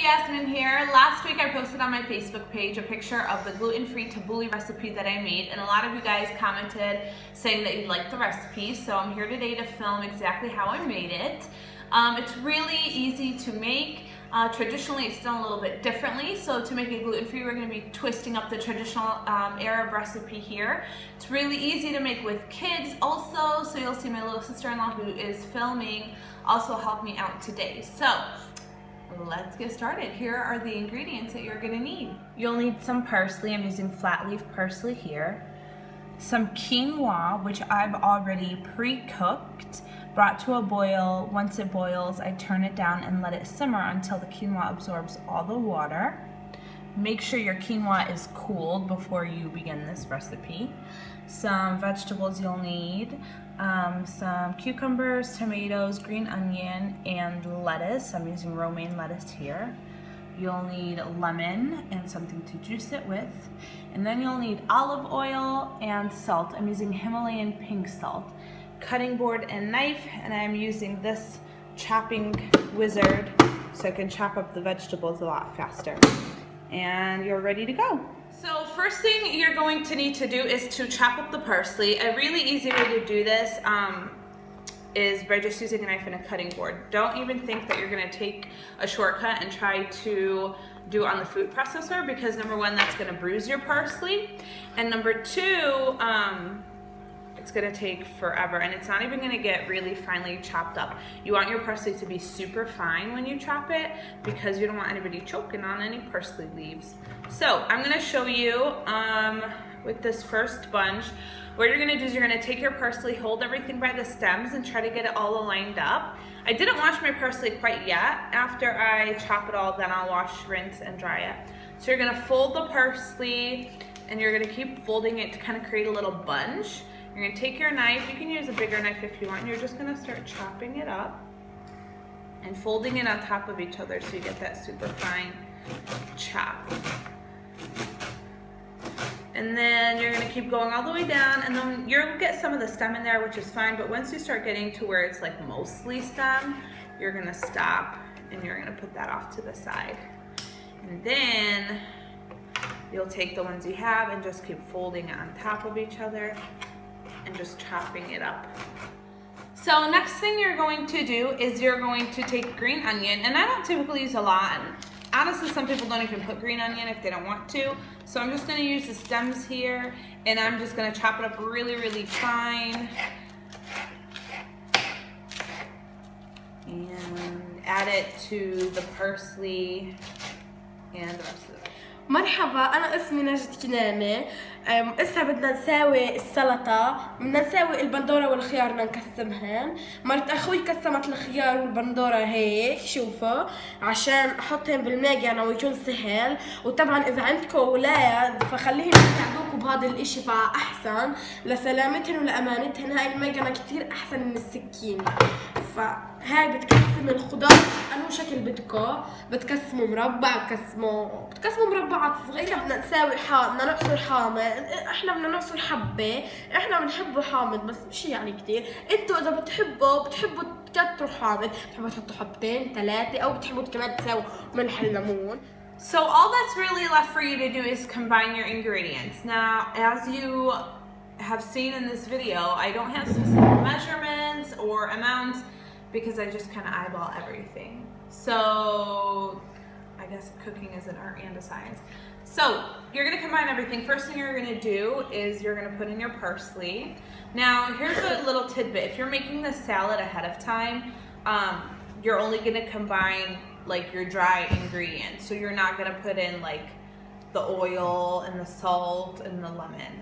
Yasmin here. Last week I posted on my Facebook page a picture of the Gluten Free Tabouli recipe that I made, and a lot of you guys commented saying that you liked the recipe, so I'm here today to film exactly how I made it. It's really easy to make. Traditionally it's done a little bit differently, so to make it gluten-free we're going to be twisting up the traditional Arab recipe here. It's really easy to make with kids also, so you'll see my little sister-in-law who is filming also help me out today. So let's get started. Here are the ingredients that you're going to need. You'll need some parsley. I'm using flat leaf parsley here. Some quinoa, which I've already pre-cooked, brought to a boil. Once it boils, I turn it down and let it simmer until the quinoa absorbs all the water. Make sure your quinoa is cooled before you begin this recipe. Some vegetables you'll need, some cucumbers, tomatoes, green onion, and lettuce. I'm using romaine lettuce here. You'll need lemon and something to juice it with. And then you'll need olive oil and salt. I'm using Himalayan pink salt. Cutting board and knife, and I'm using this chopping wizard so I can chop up the vegetables a lot faster. And you're ready to go. So first thing you're going to need to do is to chop up the parsley. A really easy way to do this is by just using a knife and a cutting board. Don't even think that you're gonna take a shortcut and try to do it on the food processor, because number one, that's gonna bruise your parsley, and number two, it's gonna take forever, and it's not even gonna get really finely chopped up. You want your parsley to be super fine when you chop it, because you don't want anybody choking on any parsley leaves. So I'm gonna show you with this first bunch. What you're gonna do is you're gonna take your parsley, hold everything by the stems, and try to get it all aligned up. I didn't wash my parsley quite yet. After I chop it all, then I'll wash, rinse, and dry it. So you're gonna fold the parsley, and you're gonna keep folding it to kind of create a little bunch. You're gonna take your knife, you can use a bigger knife if you want, and you're just gonna start chopping it up and folding it on top of each other so you get that super fine chop. And then you're gonna keep going all the way down, and then you'll get some of the stem in there, which is fine, but once you start getting to where it's like mostly stem, you're gonna stop and you're gonna put that off to the side. And then you'll take the ones you have and just keep folding it on top of each other and just chopping it up. So next thing you're going to do is you're going to take green onion, and I don't typically use a lot. Honestly, some people don't even put green onion if they don't want to. So I'm just gonna use the stems here, and I'm just gonna chop it up really, really fine. And add it to the parsley and the rest of it. مرحبا، أنا اسمي نجد كنانة. إسا بدنا نساوي السلطة، بدنا نساوي البندورة والخيار بدنا نقسمهن. مرت أخوي قسمت الخيار والبندورة هيك شوفوا عشان أحطهم بالمعجنة ويكون سهل. وطبعا إذا عندكم أولاد فخليهم يساعدوكم بهذا الإشي فأحسن لسلامتهن ولأمانتهن. هاي المعجنة كتير أحسن من السكين. فهاي بتقسم الخضار أنو شكل بدكم، بتقسموا مربع، بتقسموا مربعات صغيرة. بدنا نساوي بدنا نعصر حامض، احنا بدنا نعصر حبة، احنا بنحبه حامض بس مش يعني كتير. انتوا إذا بتحبوا تكتروا حامض، بتحبوا تحطوا حبتين ثلاثة، أو بتحبوا كمان تساووا ملح الليمون. So all that's really left for you to do is combine your ingredients. Now, as you have seen in this video, I don't have specific measurements or amounts because I just kind of eyeball everything. So I guess cooking is an art and a science. So you're gonna combine everything. First thing you're gonna do is you're gonna put in your parsley. Now here's a little tidbit. If you're making the salad ahead of time, you're only gonna combine like your dry ingredients. So you're not gonna put in like the oil and the salt and the lemon.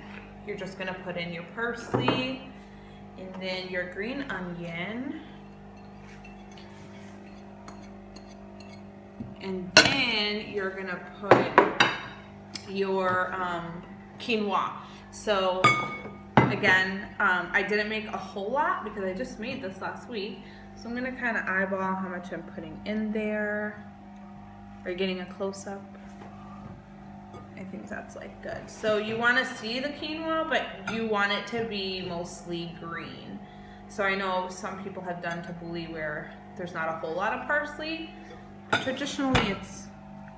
You're just gonna put in your parsley and then your green onion. And then you're gonna put your quinoa. So again, I didn't make a whole lot because I just made this last week. So I'm gonna kind of eyeball how much I'm putting in there. Are you getting a close-up? I think that's like good. So you wanna see the quinoa, but you want it to be mostly green. So I know some people have done tabouli where there's not a whole lot of parsley. Traditionally, it's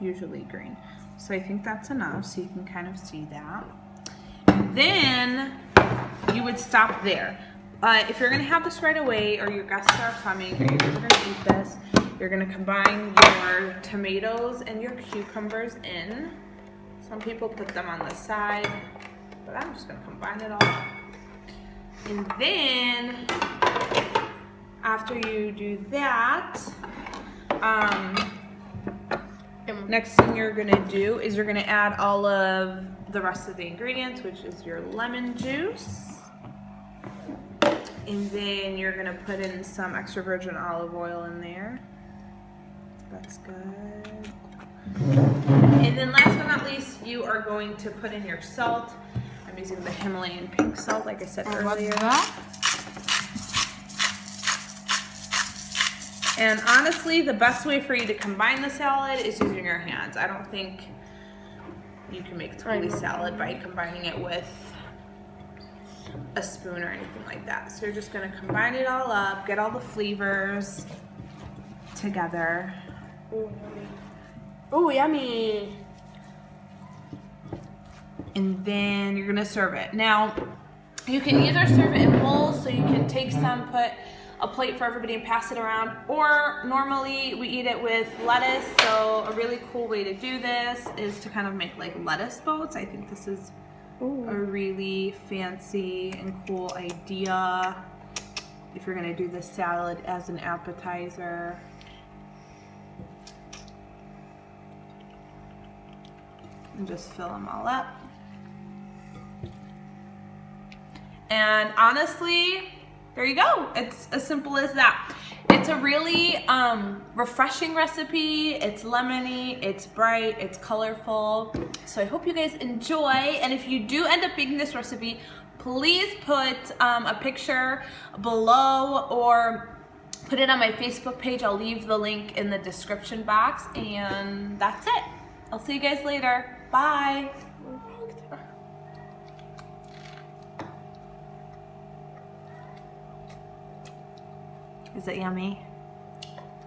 usually green. So I think that's enough, so you can kind of see that. Then you would stop there. If you're gonna have this right away, or your guests are coming, or you're gonna eat this, you're gonna combine your tomatoes and your cucumbers in. Some people put them on the side, but I'm just gonna combine it all. And then, after you do that, next thing you're gonna do is you're gonna add all of the rest of the ingredients, which is your lemon juice. And then you're gonna put in some extra virgin olive oil in there. That's good. And then last but not least, you are going to put in your salt. I'm using the Himalayan pink salt, like I said earlier. And honestly, the best way for you to combine the salad is using your hands. I don't think you can make tabouli salad by combining it with a spoon or anything like that. So you're just gonna combine it all up, get all the flavors together. Oh, yummy. And then you're gonna serve it. Now, you can either serve it in bowls, so you can take some, put a plate for everybody and pass it around, or normally we eat it with lettuce. So a really cool way to do this is to kind of make like lettuce boats. I think this is a really fancy and cool idea if you're gonna do this salad as an appetizer. And just fill them all up. And honestly, there you go. It's as simple as that. It's a really refreshing recipe. It's lemony, it's bright, it's colorful. So I hope you guys enjoy. And if you do end up making this recipe, please put a picture below or put it on my Facebook page. I'll leave the link in the description box. And that's it. I'll see you guys later. Bye. Is it yummy?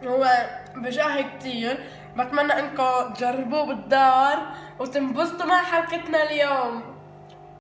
هو بشهي كتير. بتمنى انكم تجربوه بالدار وتنبسطوا مع حلقتنا اليوم.